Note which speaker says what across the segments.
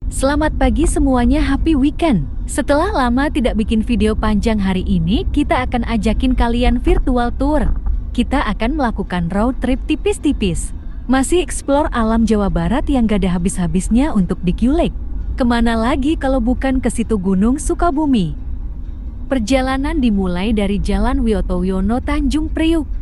Speaker 1: Selamat pagi semuanya, happy weekend. Setelah lama tidak bikin video panjang hari ini, kita akan ajakin kalian virtual tour. Kita akan melakukan road trip tipis-tipis. Masih explore alam Jawa Barat yang gak ada habis-habisnya untuk diculik. Kemana lagi kalau bukan ke situ Gunung Sukabumi? Perjalanan dimulai dari Jalan Wiyoto Wiono Tanjung Priuk.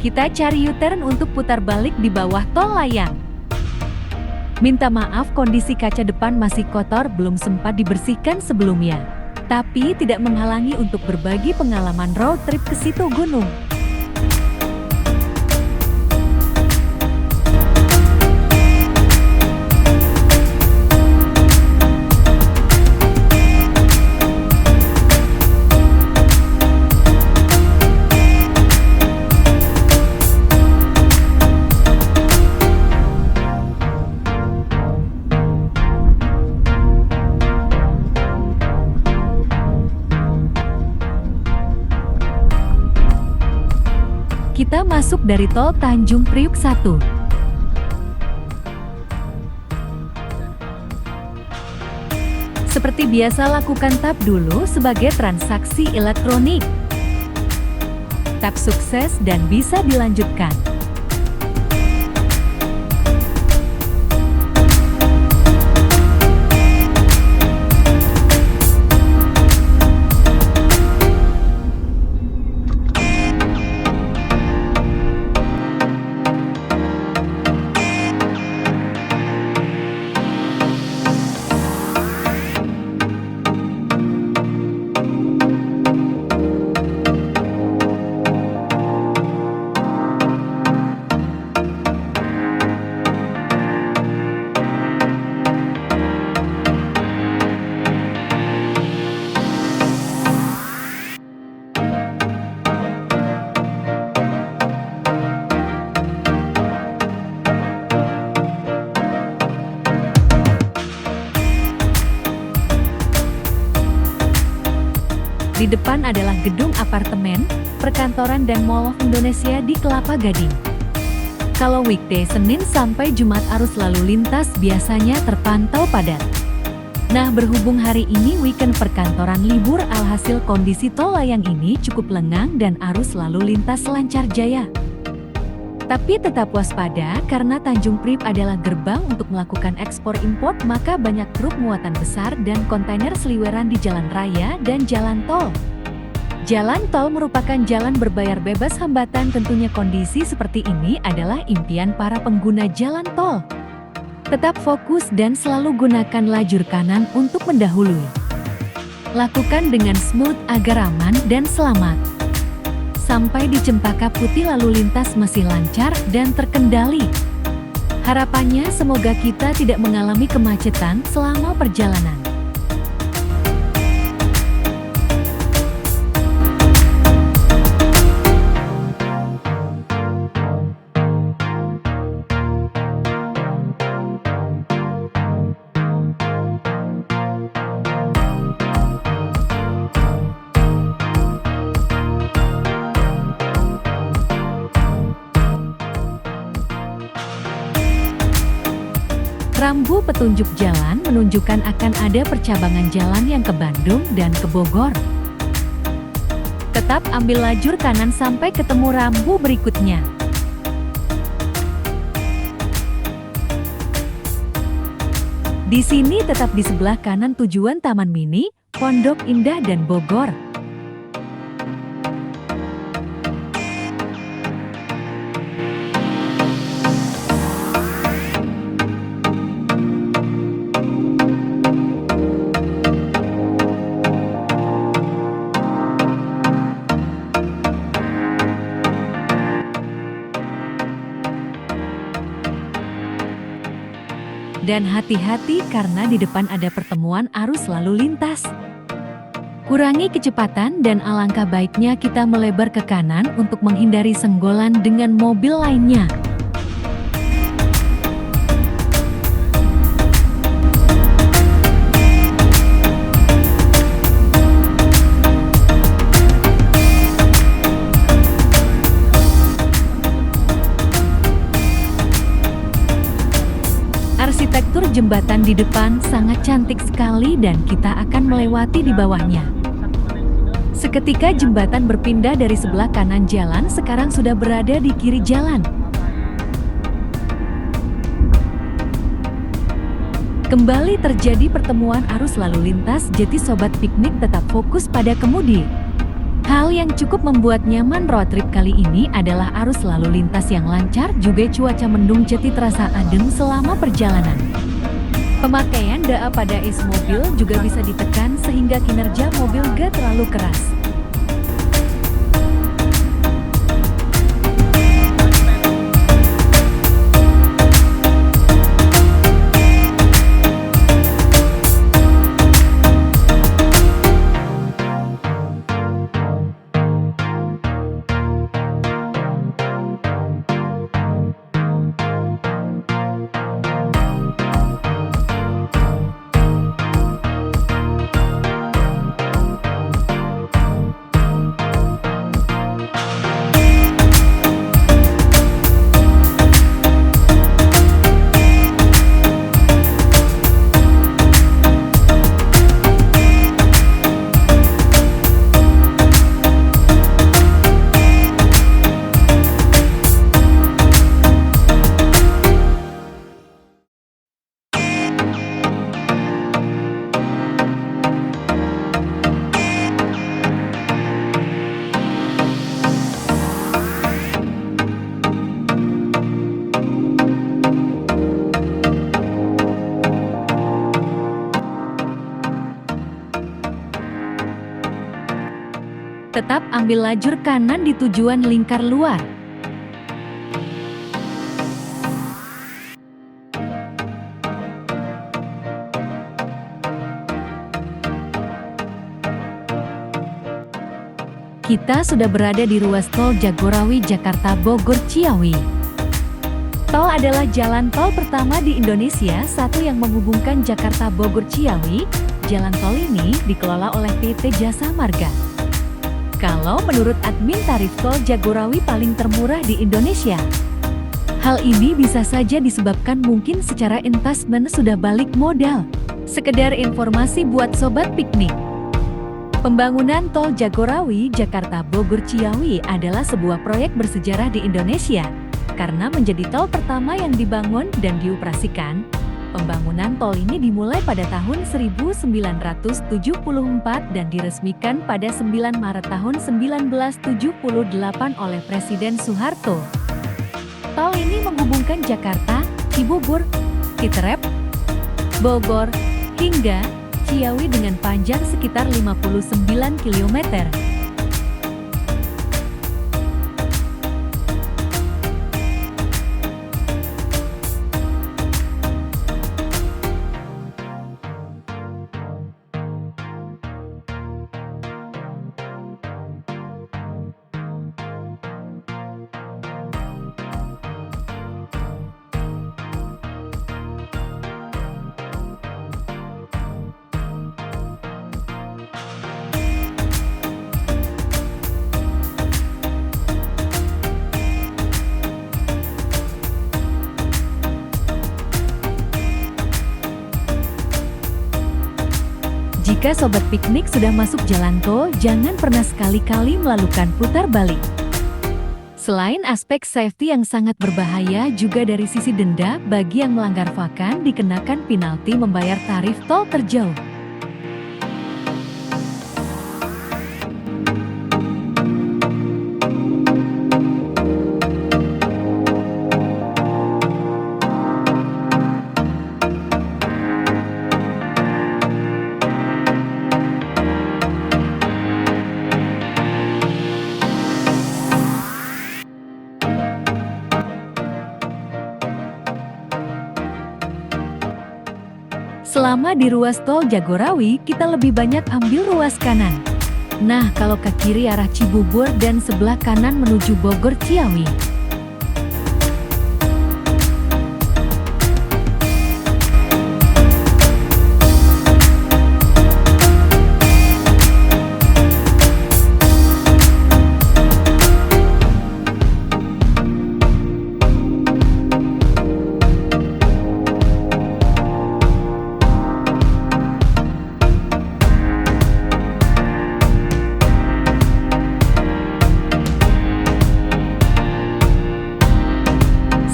Speaker 1: Kita cari U-turn untuk putar balik di bawah tol layang. Minta maaf kondisi kaca depan masih kotor, belum sempat dibersihkan sebelumnya. Tapi tidak menghalangi untuk berbagi pengalaman road trip ke situ gunung. Kita masuk dari tol Tanjung Priuk 1. Seperti biasa, lakukan tap dulu sebagai transaksi elektronik. Tap sukses dan bisa dilanjutkan. Di depan adalah gedung apartemen, perkantoran dan Mall of Indonesia di Kelapa Gading. Kalau weekday Senin sampai Jumat arus lalu lintas biasanya terpantau padat. Nah, berhubung hari ini weekend perkantoran libur, alhasil kondisi tol layang ini cukup lengang dan arus lalu lintas lancar jaya. Tapi tetap waspada karena Tanjung Priuk adalah gerbang untuk melakukan ekspor impor, maka banyak truk muatan besar dan kontainer seliweran di jalan raya dan jalan tol. Jalan tol merupakan jalan berbayar bebas hambatan, tentunya kondisi seperti ini adalah impian para pengguna jalan tol. Tetap fokus dan selalu gunakan lajur kanan untuk mendahului. Lakukan dengan smooth agar aman dan selamat. Sampai di Cempaka Putih lalu lintas masih lancar dan terkendali. Harapannya semoga kita tidak mengalami kemacetan selama perjalanan. Rambu petunjuk jalan menunjukkan akan ada percabangan jalan yang ke Bandung dan ke Bogor. Tetap ambil lajur kanan sampai ketemu rambu berikutnya. Di sini tetap di sebelah kanan tujuan Taman Mini, Pondok Indah dan Bogor. Dan hati-hati karena di depan ada pertemuan arus lalu lintas. Kurangi kecepatan dan alangkah baiknya kita melebar ke kanan untuk menghindari senggolan dengan mobil lainnya. jembatan di depan sangat cantik sekali dan kita akan melewati di bawahnya. Seketika jembatan berpindah dari sebelah kanan jalan, sekarang sudah berada di kiri jalan. Kembali terjadi pertemuan arus lalu lintas, jadi sobat piknik tetap fokus pada kemudi. Hal yang cukup membuat nyaman road trip kali ini adalah arus lalu lintas yang lancar, juga cuaca mendung, jadi terasa adem selama perjalanan. Pemakaian DA pada is mobil juga bisa ditekan sehingga kinerja mobil gak terlalu keras. Tetap ambil lajur kanan di tujuan lingkar luar. Kita sudah berada di ruas tol Jagorawi Jakarta Bogor Ciawi. Tol adalah jalan tol pertama di Indonesia satu yang menghubungkan Jakarta Bogor Ciawi. Jalan tol ini dikelola oleh PT Jasa Marga. Kalau menurut admin, tarif tol Jagorawi paling termurah di Indonesia. Hal ini bisa saja disebabkan mungkin secara investment sudah balik modal. Sekedar informasi buat sobat piknik. Pembangunan tol Jagorawi Jakarta Bogor Ciawi adalah sebuah proyek bersejarah di Indonesia karena menjadi tol pertama yang dibangun dan dioperasikan. Pembangunan tol ini dimulai pada tahun 1974 dan diresmikan pada 9 Maret tahun 1978 oleh Presiden Soeharto. Tol ini menghubungkan Jakarta, Cibubur, Citerep, Bogor, hingga Ciawi dengan panjang sekitar 59 km. Jika sobat piknik sudah masuk jalan tol, jangan pernah sekali-kali melakukan putar balik. Selain aspek safety yang sangat berbahaya, juga dari sisi denda bagi yang melanggar akan dikenakan penalti membayar tarif tol terjauh. Selama di ruas tol Jagorawi, kita lebih banyak ambil ruas kanan. Nah, kalau ke kiri arah Cibubur dan sebelah kanan menuju Bogor Ciawi.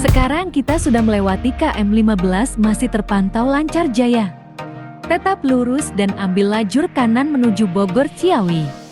Speaker 1: Sekarang kita sudah melewati KM 15, masih terpantau lancar jaya. Tetap lurus dan ambil lajur kanan menuju Bogor Ciawi.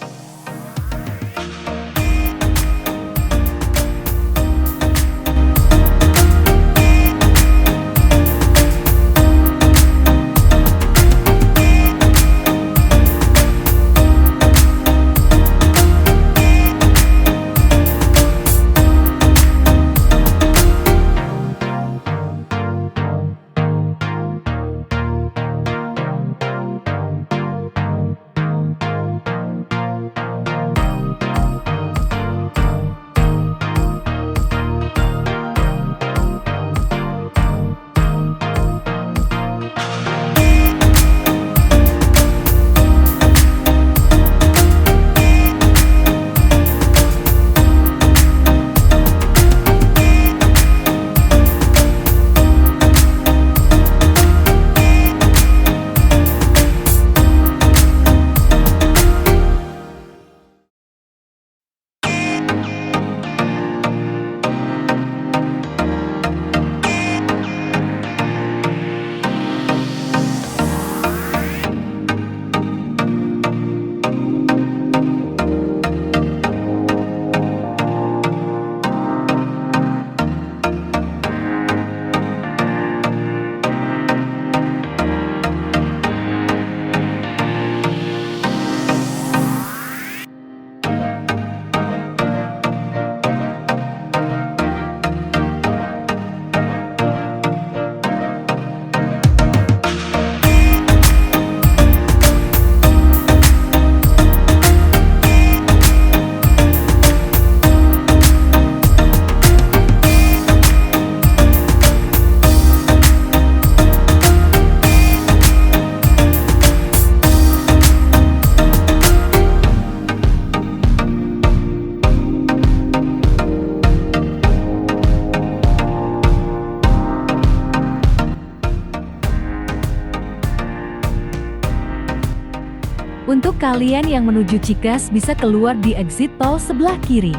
Speaker 1: Untuk kalian yang menuju Cikas bisa keluar di exit tol sebelah kiri.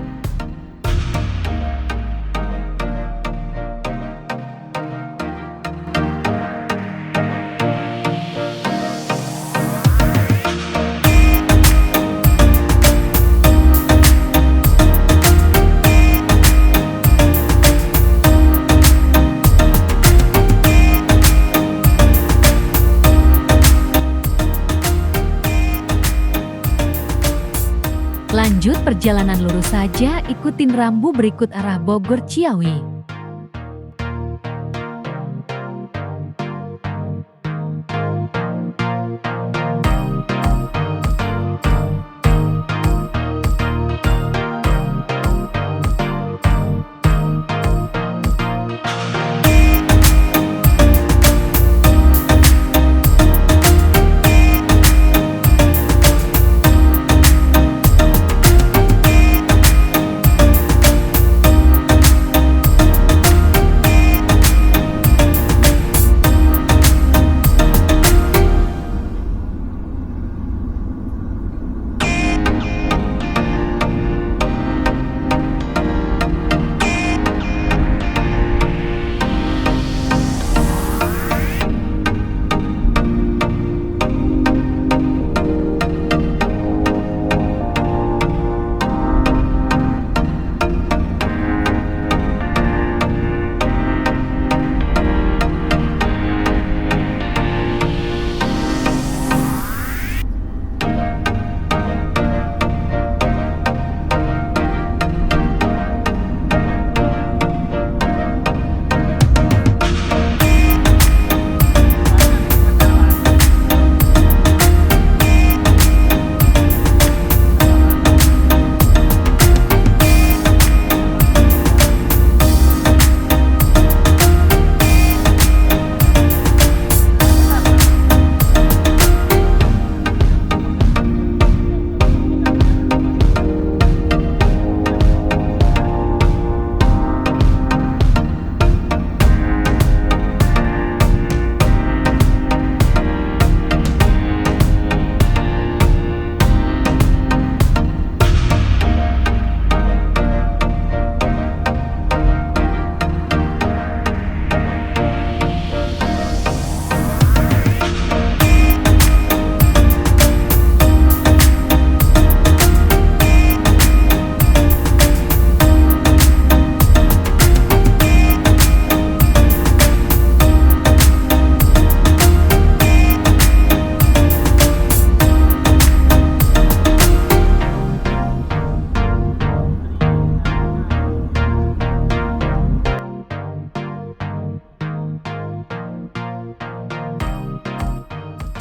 Speaker 1: Lanjut perjalanan lurus saja, ikutin rambu berikut arah Bogor Ciawi.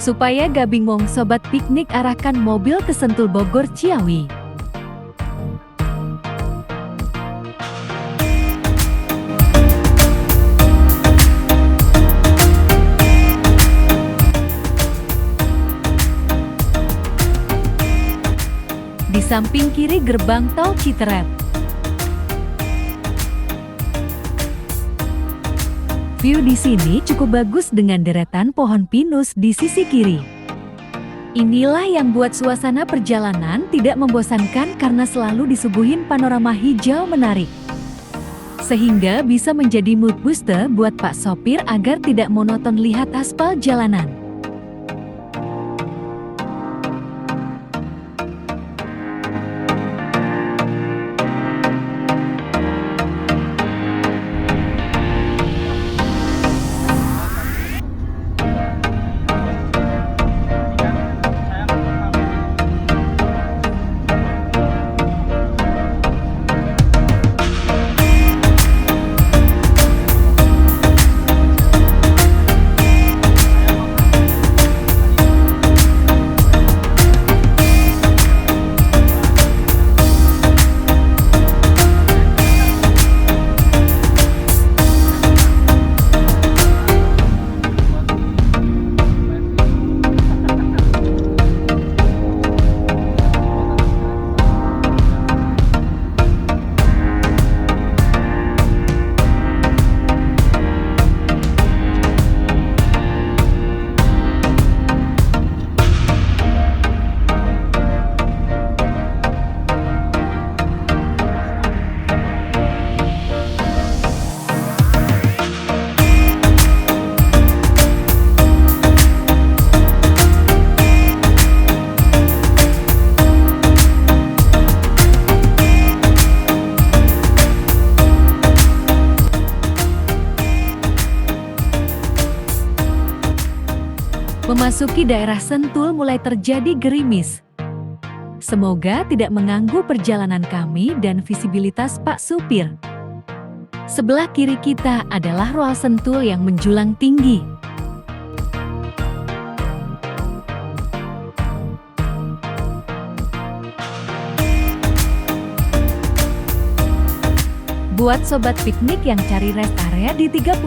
Speaker 1: Supaya gak bingung sobat piknik, arahkan mobil ke Sentul Bogor Ciawi. Di samping kiri gerbang tol Citerep. View di sini cukup bagus dengan deretan pohon pinus di sisi kiri. Inilah yang buat suasana perjalanan tidak membosankan karena selalu disuguhin panorama hijau menarik. Sehingga bisa menjadi mood booster buat Pak sopir agar tidak monoton lihat aspal jalanan. Memasuki daerah Sentul mulai terjadi gerimis. Semoga tidak mengganggu perjalanan kami dan visibilitas Pak supir. Sebelah kiri kita adalah Roal Sentul yang menjulang tinggi. Buat sobat piknik yang cari rest area di 34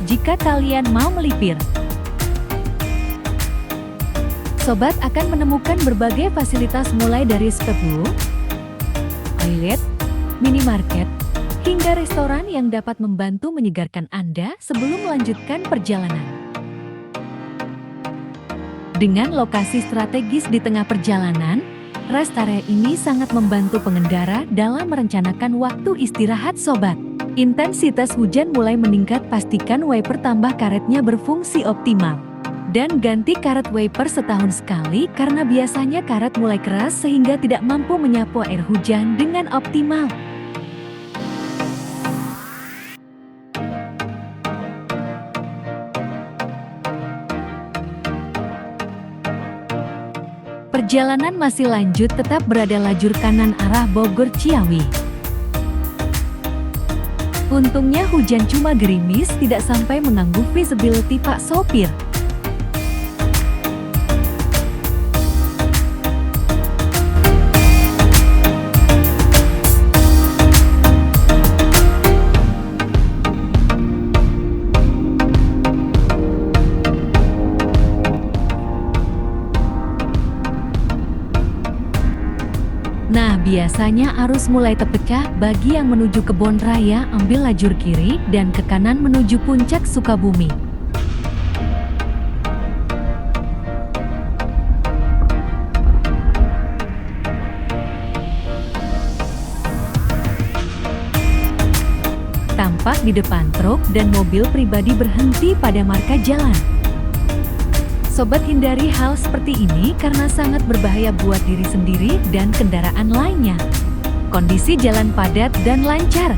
Speaker 1: jika kalian mau melipir. Sobat akan menemukan berbagai fasilitas mulai dari spbu, toilet, minimarket, hingga restoran yang dapat membantu menyegarkan Anda sebelum melanjutkan perjalanan. Dengan lokasi strategis di tengah perjalanan, rest area ini sangat membantu pengendara dalam merencanakan waktu istirahat sobat. Intensitas hujan mulai meningkat, pastikan wiper tambah karetnya berfungsi optimal. Dan ganti karet wiper setahun sekali karena biasanya karet mulai keras sehingga tidak mampu menyapu air hujan dengan optimal. Perjalanan masih lanjut, tetap berada lajur kanan arah Bogor Ciawi. Untungnya hujan cuma gerimis, tidak sampai mengganggu visibility Pak sopir. Nah, biasanya arus mulai terpecah. Bagi yang menuju Kebon Raya, ambil lajur kiri dan ke kanan menuju Puncak Sukabumi. Tampak di depan truk dan mobil pribadi berhenti pada marka jalan. Sobat, hindari hal seperti ini karena sangat berbahaya buat diri sendiri dan kendaraan lainnya. Kondisi jalan padat dan lancar.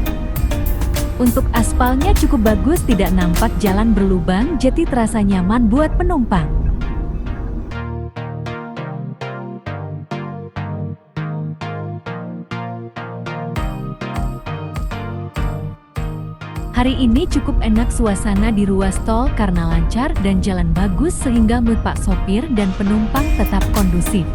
Speaker 1: Untuk aspalnya cukup bagus, tidak nampak jalan berlubang, jadi terasa nyaman buat penumpang. Hari ini cukup enak suasana di ruas tol karena lancar dan jalan bagus sehingga mood Pak sopir dan penumpang tetap kondusif.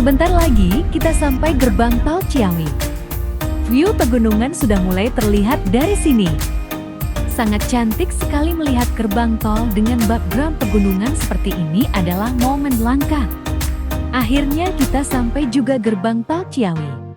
Speaker 1: Sebentar lagi kita sampai gerbang tol Ciawi. View pegunungan sudah mulai terlihat dari sini. Sangat cantik sekali melihat gerbang tol dengan background pegunungan seperti ini adalah momen langka. Akhirnya kita sampai juga gerbang tol Ciawi.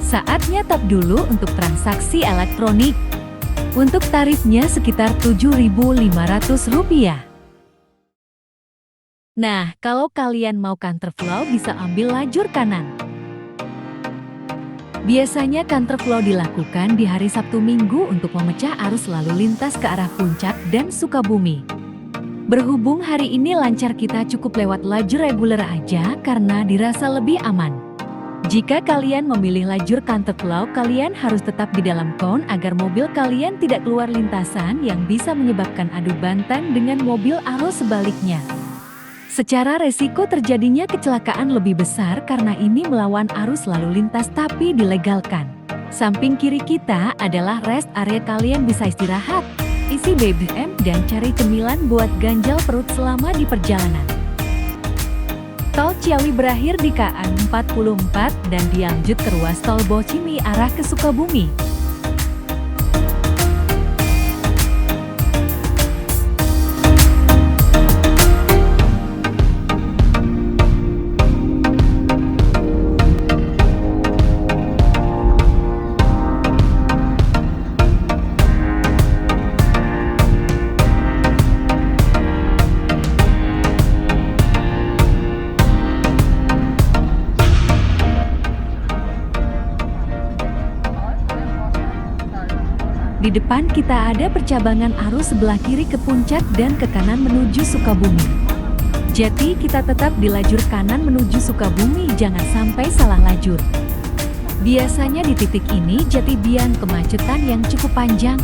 Speaker 1: Saatnya tap dulu untuk transaksi elektronik. Untuk tarifnya sekitar Rp7.500. Nah, kalau kalian mau counterflow bisa ambil lajur kanan. Biasanya counterflow dilakukan di hari Sabtu Minggu untuk memecah arus lalu lintas ke arah Puncak dan Sukabumi. Berhubung hari ini lancar, kita cukup lewat lajur reguler aja karena dirasa lebih aman. Jika kalian memilih lajur counterflow, kalian harus tetap di dalam kon agar mobil kalian tidak keluar lintasan yang bisa menyebabkan adu bantan dengan mobil arus sebaliknya. Secara resiko terjadinya kecelakaan lebih besar karena ini melawan arus lalu lintas tapi dilegalkan. Samping kiri kita adalah rest area, kalian bisa istirahat, isi BBM dan cari cemilan buat ganjal perut selama di perjalanan. Tol Ciawi berakhir di KM 44 dan dilanjut ke ruas tol Bocimi arah ke Sukabumi. Di depan kita ada percabangan arus sebelah kiri ke Puncak dan ke kanan menuju Sukabumi. Jadi kita tetap di lajur kanan menuju Sukabumi, jangan sampai salah lajur. Biasanya di titik ini Jatibian kemacetan yang cukup panjang.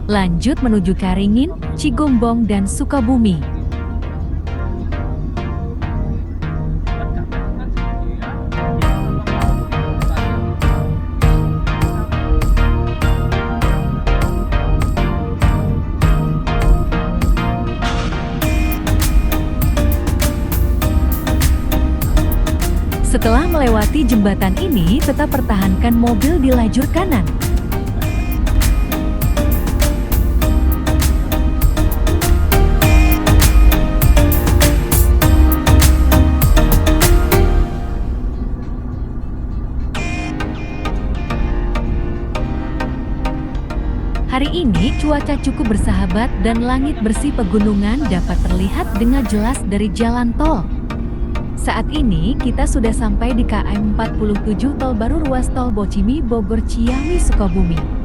Speaker 1: Lanjut menuju Caringin, Cigombong dan Sukabumi. Setelah melewati jembatan ini, tetap pertahankan mobil di lajur kanan. Hari ini cuaca cukup bersahabat dan langit bersih pegunungan dapat terlihat dengan jelas dari jalan tol. Saat ini kita sudah sampai di KM 47 Tol Baru Ruas Tol Bocimi Bogor Ciawi Sukabumi.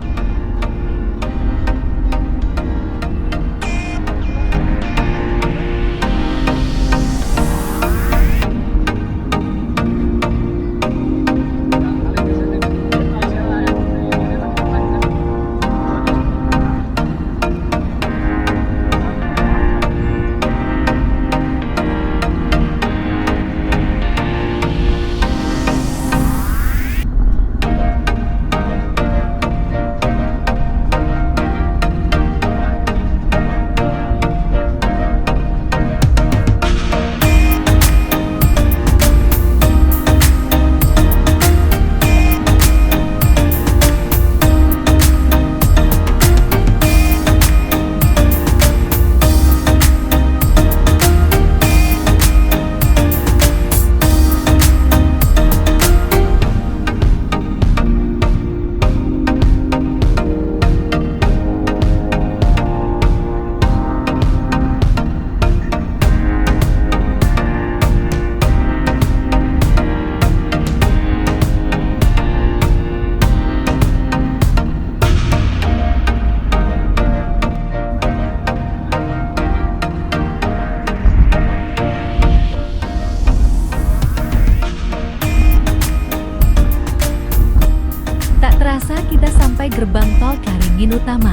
Speaker 1: Terasa kita sampai gerbang tol Caringin Utama.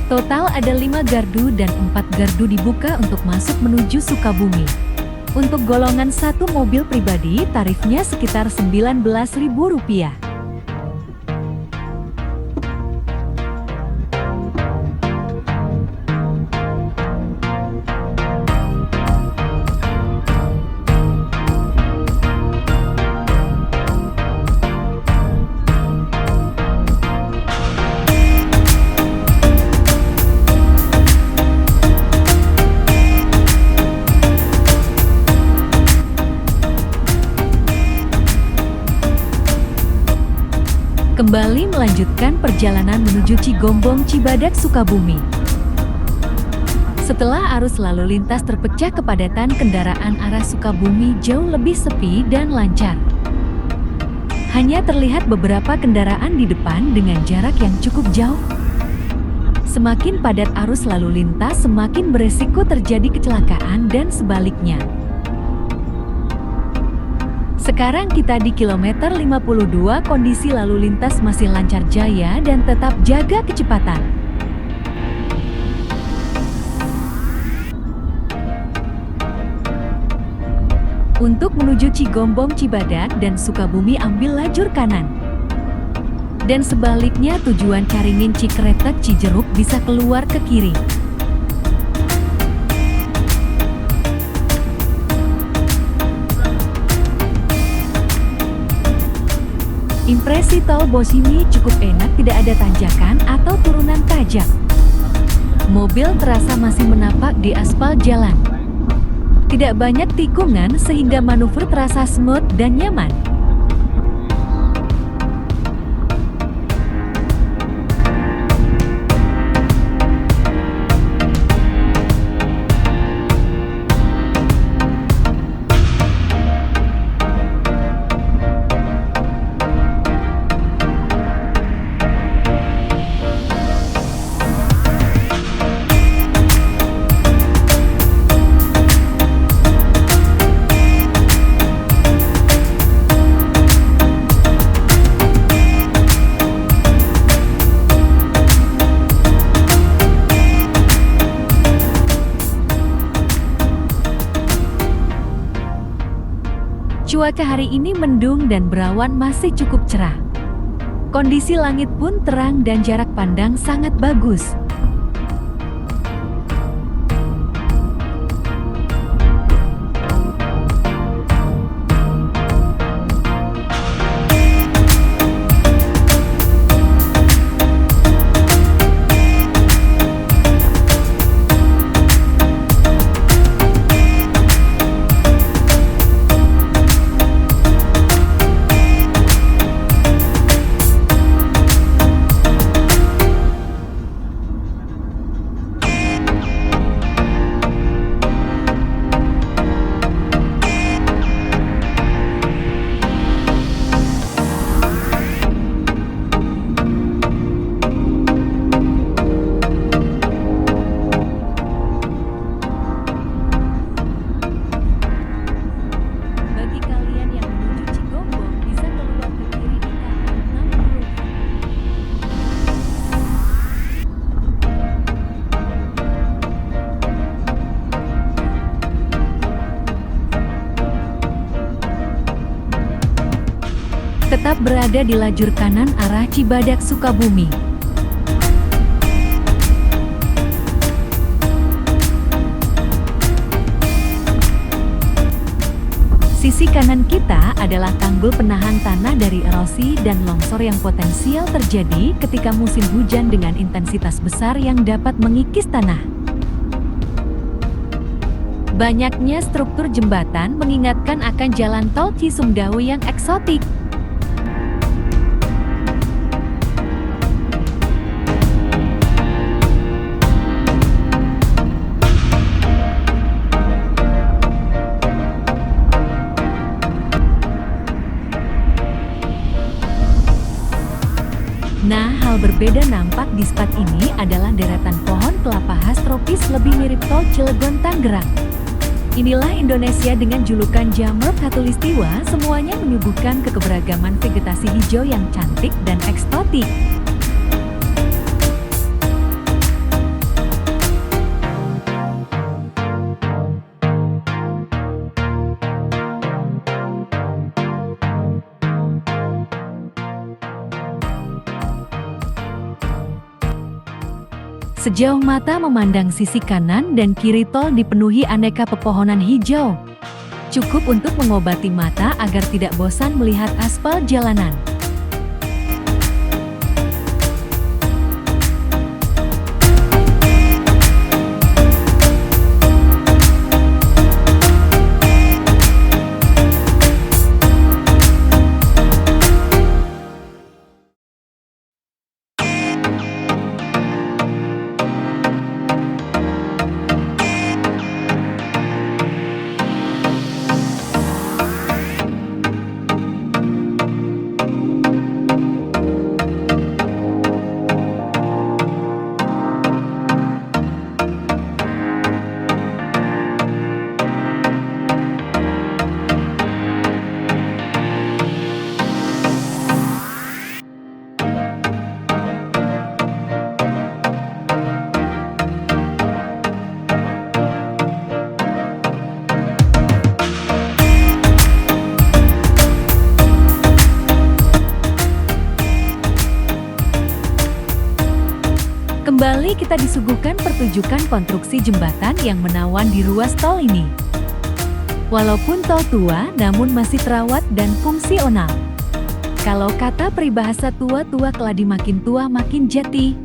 Speaker 1: Total ada 5 gardu dan 4 gardu dibuka untuk masuk menuju Sukabumi. Untuk golongan 1 mobil pribadi tarifnya sekitar Rp19.000. Kembali melanjutkan perjalanan menuju Cigombong Cibadak Sukabumi. Setelah arus lalu lintas terpecah, kepadatan kendaraan arah Sukabumi jauh lebih sepi dan lancar. Hanya terlihat beberapa kendaraan di depan dengan jarak yang cukup jauh. Semakin padat arus lalu lintas, semakin beresiko terjadi kecelakaan dan sebaliknya. Sekarang kita di kilometer 52, kondisi lalu lintas masih lancar jaya dan tetap jaga kecepatan. Untuk menuju Cigombong Cibadak dan Sukabumi ambil lajur kanan. Dan sebaliknya tujuan Caringin Cikretek Cijeruk bisa keluar ke kiri. Impresi tol Bocimi cukup enak, tidak ada tanjakan atau turunan tajam. Mobil terasa masih menapak di aspal jalan. Tidak banyak tikungan sehingga manuver terasa smooth dan nyaman. Cuaca hari ini mendung dan berawan masih cukup cerah. Kondisi langit pun terang dan jarak pandang sangat bagus. tetap berada di lajur kanan arah Cibadak Sukabumi. Sisi kanan kita adalah tanggul penahan tanah dari erosi dan longsor yang potensial terjadi ketika musim hujan dengan intensitas besar yang dapat mengikis tanah. Banyaknya struktur jembatan mengingatkan akan jalan tol Cisumdawu yang eksotik. Nah, hal berbeda nampak di spot ini adalah deretan pohon kelapa khas tropis lebih mirip tol Cilegon Tangerang. Inilah Indonesia dengan julukan Jamur Khatulistiwa, semuanya menyuguhkan keberagaman vegetasi hijau yang cantik dan eksotik. Sejauh mata memandang sisi kanan dan kiri tol dipenuhi aneka pepohonan hijau. Cukup untuk mengobati mata agar tidak bosan melihat aspal jalanan. Kembali kita disuguhkan pertunjukan konstruksi jembatan yang menawan di ruas tol ini. Walaupun tol tua, namun masih terawat dan fungsional. Kalau kata peribahasa tua-tua keladi makin tua makin jati.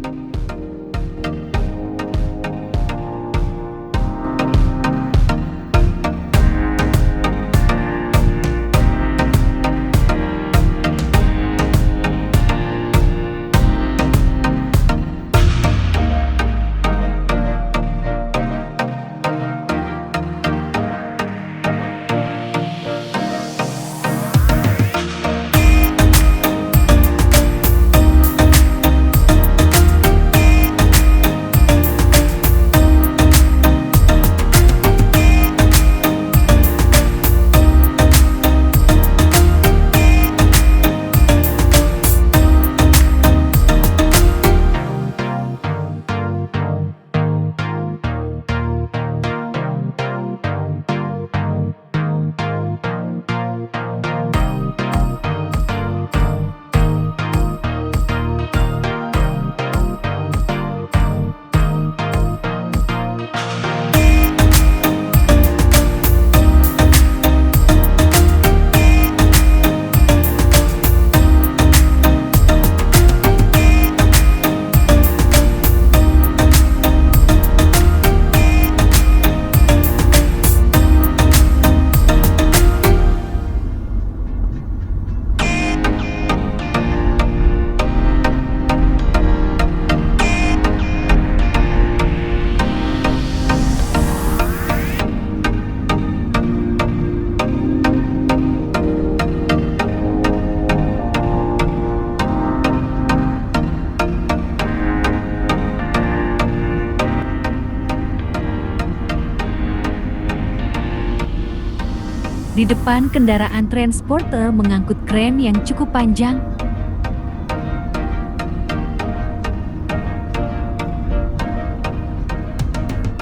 Speaker 1: Di depan kendaraan transporter mengangkut kren yang cukup panjang.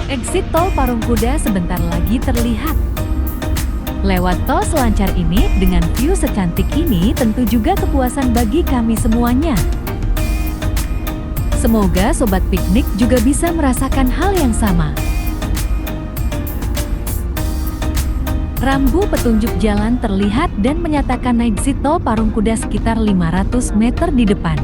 Speaker 1: Exit tol Parungkuda sebentar lagi terlihat. Lewat tol selancar ini, dengan view secantik ini, tentu juga kepuasan bagi kami semuanya. Semoga Sobat Piknik juga bisa merasakan hal yang sama. Rambu petunjuk jalan terlihat dan menyatakan exit tol Parung Kuda sekitar 500 meter di depan.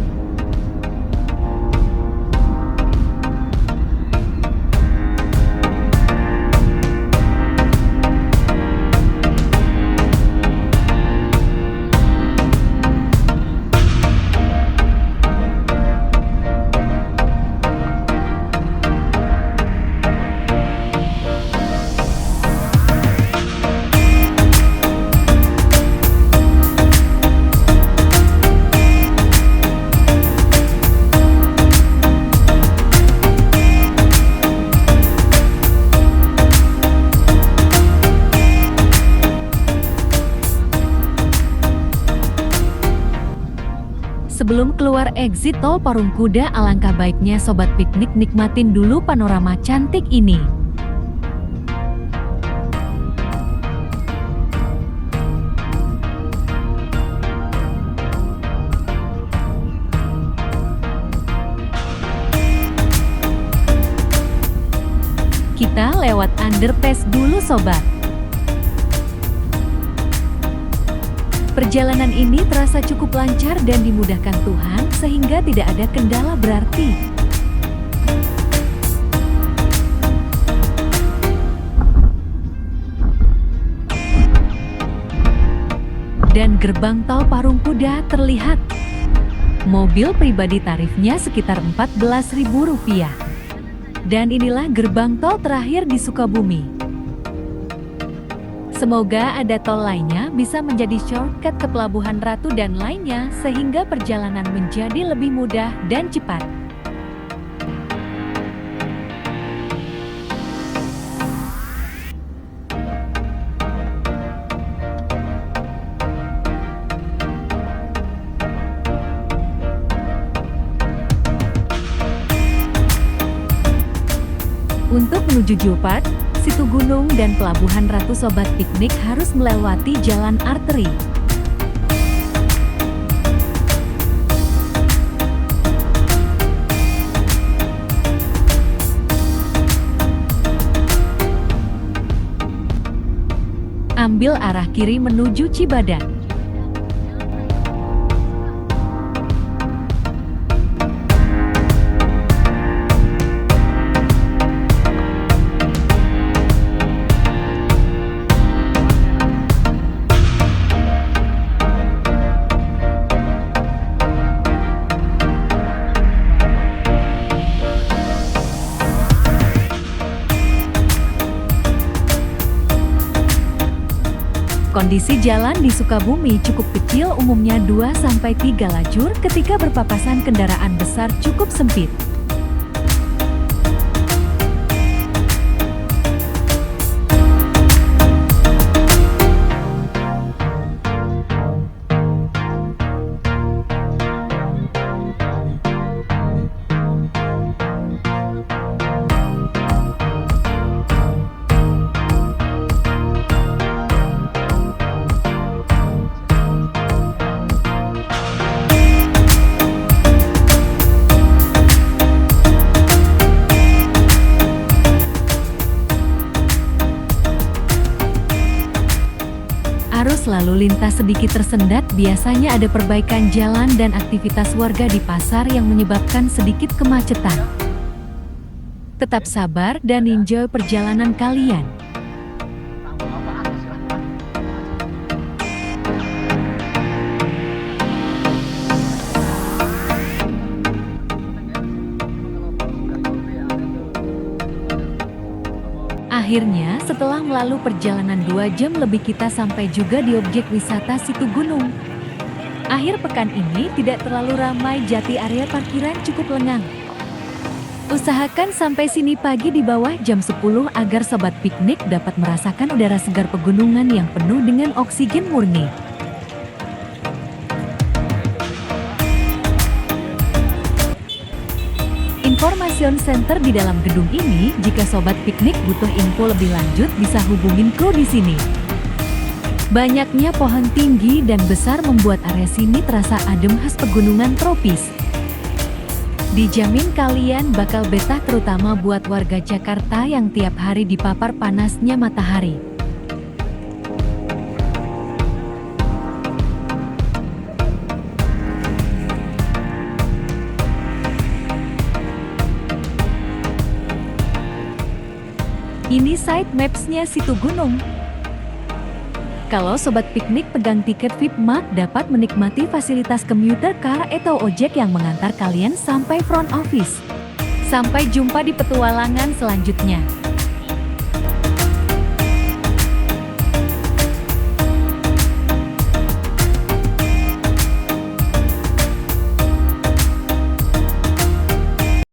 Speaker 1: Sebelum keluar exit tol Parung Kuda, alangkah baiknya Sobat Piknik nikmatin dulu panorama cantik ini. Kita lewat underpass dulu Sobat. Perjalanan ini terasa cukup lancar dan dimudahkan Tuhan sehingga tidak ada kendala berarti. Dan gerbang tol Parung Kuda terlihat. Mobil pribadi tarifnya sekitar Rp14.000. Dan inilah gerbang tol terakhir di Sukabumi. Semoga ada tol lainnya bisa menjadi shortcut ke Pelabuhan Ratu dan lainnya sehingga perjalanan menjadi lebih mudah dan cepat. Untuk menuju Jopat, Situ Gunung dan Pelabuhan Ratu, Sobat Piknik harus melewati jalan arteri. Ambil arah kiri menuju Cibadak. Kondisi jalan di Sukabumi cukup kecil, umumnya 2-3 lajur, ketika berpapasan kendaraan besar cukup sempit. Arus lalu lintas sedikit tersendat, biasanya ada perbaikan jalan dan aktivitas warga di pasar yang menyebabkan sedikit kemacetan. Tetap sabar dan enjoy perjalanan kalian. Akhirnya, setelah melalui perjalanan 2 jam lebih, kita sampai juga di objek wisata Situ Gunung. Akhir pekan ini tidak terlalu ramai, jati area parkiran cukup lengang. Usahakan sampai sini pagi di bawah jam 10 agar Sobat Piknik dapat merasakan udara segar pegunungan yang penuh dengan oksigen murni. Information Center di dalam gedung ini, jika Sobat Piknik butuh info lebih lanjut bisa hubungin kru di sini. Banyaknya pohon tinggi dan besar membuat area sini terasa adem khas pegunungan tropis. Dijamin kalian bakal betah, terutama buat warga Jakarta yang tiap hari dipapar panasnya matahari. Ini site maps-nya Situ Gunung. Kalau sobat piknik pegang tiket VIP Mark dapat menikmati fasilitas commuter car atau ojek yang mengantar kalian sampai front office. Sampai jumpa di petualangan selanjutnya.